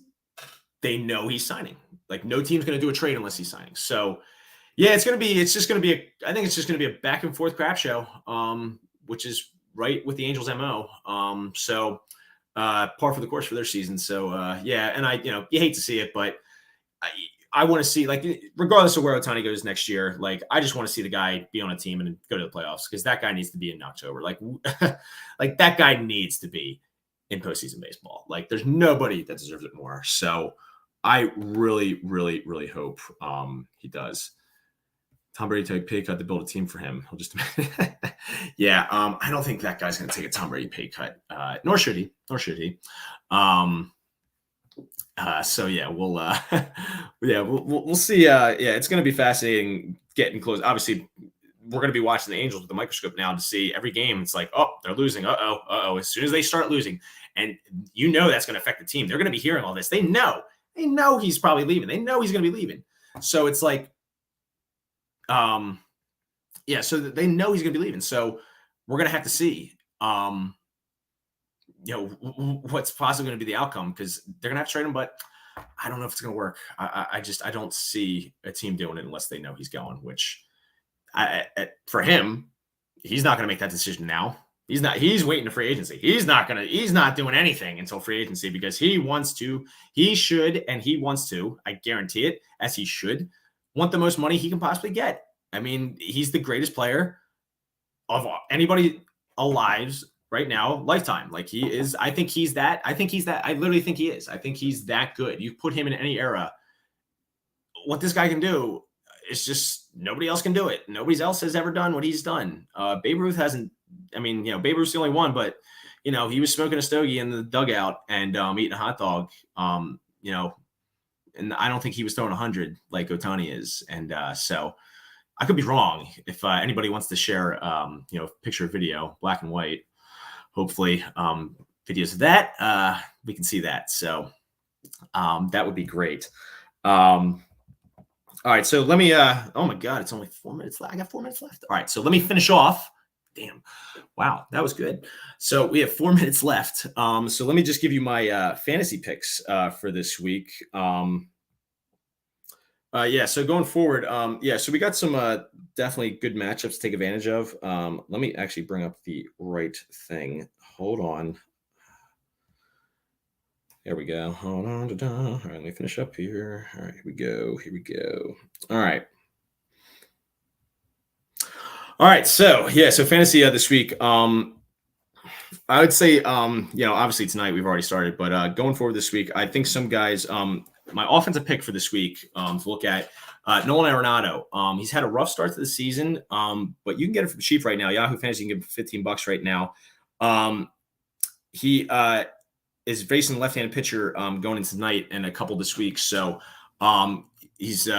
they know he's signing. Like, no team's going to do a trade unless he's signing. So yeah, I think it's just going to be a back and forth crap show, which is right with the Angels MO. So par for the course for their season. So yeah. And you hate to see it, but I want to see, like, regardless of where Ohtani goes next year, like, I just want to see the guy be on a team and go to the playoffs, because that guy needs to be in October. Like, like, that guy needs to be in postseason baseball. Like, there's nobody that deserves it more. So I really, really, really hope he does. Tom Brady take a pay cut to build a team for him. He'll just yeah. I don't think that guy's going to take a Tom Brady pay cut. Nor should he. So yeah, we'll see. Yeah, it's going to be fascinating getting close. Obviously, we're going to be watching the Angels with the microscope now to see every game. It's like, oh, they're losing. As soon as they start losing, and that's going to affect the team. They're going to be hearing all this. They know he's probably leaving. They know he's going to be leaving. So it's like, yeah. So they know he's going to be leaving. So we're going to have to see. what's possibly going to be the outcome, because they're going to have to trade him, but I don't know if it's going to work. I don't see a team doing it unless they know he's going, which for him, he's not going to make that decision now. He's waiting to free agency. He's not doing anything until free agency, because he wants to, I guarantee it, as he should, want the most money he can possibly get. I mean, he's the greatest player of anybody alive right now, lifetime. Like, he is. I think he's that. I literally think he is. I think he's that good. You put him in any era, what this guy can do is just, nobody else can do it. Nobody else has ever done what he's done. Babe Ruth hasn't. I mean, Babe Ruth's the only one, but he was smoking a stogie in the dugout and eating a hot dog. And I don't think he was throwing 100 like Ohtani is. And so I could be wrong. If anybody wants to share, picture or video, black and white, hopefully videos of that, we can see that. So that would be great. All right, so let me, oh my God, it's only 4 minutes left. I got 4 minutes left. All right, so let me finish off. Damn. Wow, that was good. So we have 4 minutes left. So let me just give you my fantasy picks for this week. So going forward, so we got some definitely good matchups to take advantage of. Let me actually bring up the right thing. Hold on. There we go. Hold on. All right, let me finish up here. All right, here we go. All right. All right. So fantasy this week. I would say, obviously tonight we've already started, but going forward this week, I think some guys, my offensive pick for this week to look at, Nolan Arenado. He's had a rough start to the season, but you can get it from cheap right now. Yahoo Fantasy, you can give him $15 right now. He is facing the left-handed pitcher going into tonight and a couple this week. So he's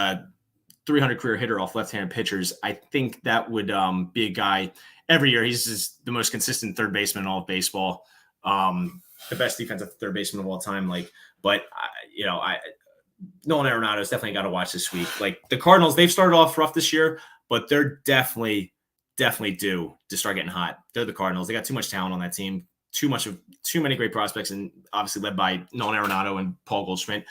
300 career hitter off left-handed pitchers. I think that would be a guy every year. He's just the most consistent third baseman in all of baseball, the best defensive third baseman of all time. Nolan Arenado is definitely got to watch this week. Like, the Cardinals, they've started off rough this year, but they're definitely due to start getting hot. They're the Cardinals. They got too much talent on that team. Too many great prospects, and obviously led by Nolan Arenado and Paul Goldschmidt.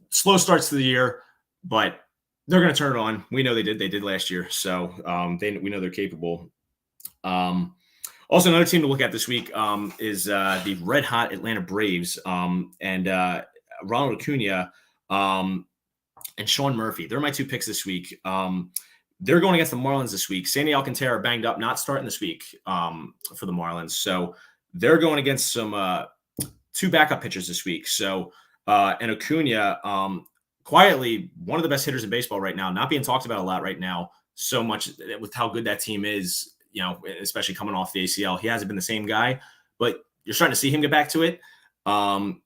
Slow starts to the year, but they're going to turn it on. We know they did. They did last year, so we know they're capable. Also, another team to look at this week is the red hot Atlanta Braves and Ronald Acuna and Sean Murphy. They're my two picks this week. They're going against the Marlins this week. Sandy Alcantara banged up, not starting this week for the Marlins. So they're going against some two backup pitchers this week. So and Acuna, quietly one of the best hitters in baseball right now, not being talked about a lot right now, so much with how good that team is, especially coming off the ACL. He hasn't been the same guy, but you're starting to see him get back to it.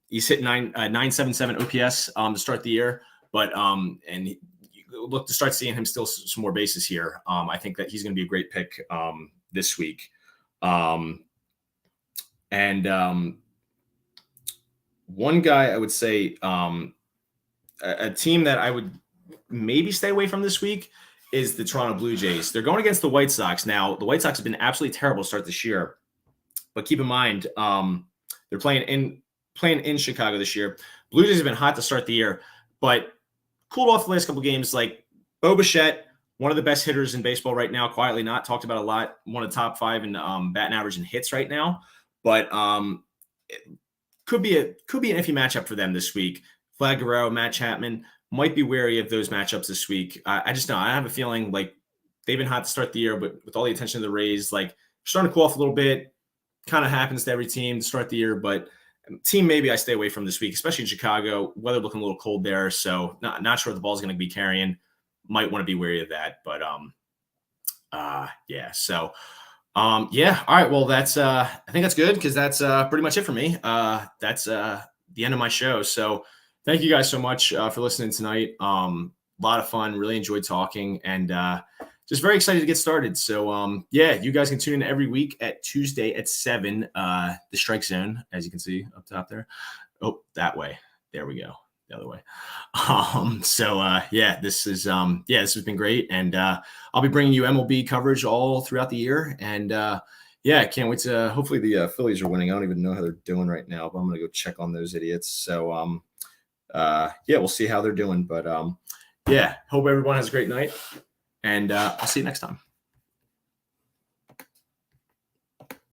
He's hitting 977 OPS to start the year, but and you look to start seeing him still some more bases here. I think that he's going to be a great pick this week. One guy I would say, a team that I would maybe stay away from this week is the Toronto Blue Jays. They're going against the White Sox. Now, the White Sox have been absolutely terrible to start this year, but keep in mind, they're playing in Chicago this year. Blue Jays have been hot to start the year, but cooled off the last couple games. Like, Bo Bichette, one of the best hitters in baseball right now, quietly not talked about a lot, one of the top 5 in batting average and hits right now, but it could be an iffy matchup for them this week. Vlad Guerrero, Matt Chapman might be wary of those matchups this week. I just know. I have a feeling like they've been hot to start the year, but with all the attention of the Rays, like, starting to cool off a little bit. Kind of happens to every team to start the year, but team maybe I stay away from this week, especially in Chicago. Weather looking a little cold there, so not sure what the ball's going to be carrying. Might want to be wary of that, but yeah. So yeah. All right. Well, that's I think that's good, because that's pretty much it for me. That's the end of my show. So thank you guys so much for listening tonight. A lot of fun. Really enjoyed talking, and just very excited to get started. So yeah, you guys can tune in every week at Tuesday at 7, the Strike Zone, as you can see up top there. Oh, that way. There we go. The other way. Yeah, this has been great. And I'll be bringing you MLB coverage all throughout the year. And Yeah, I can't wait to. Hopefully, the Phillies are winning. I don't even know how they're doing right now, but I'm gonna go check on those idiots. So, yeah, we'll see how they're doing. But yeah, hope everyone has a great night, and I'll see you next time.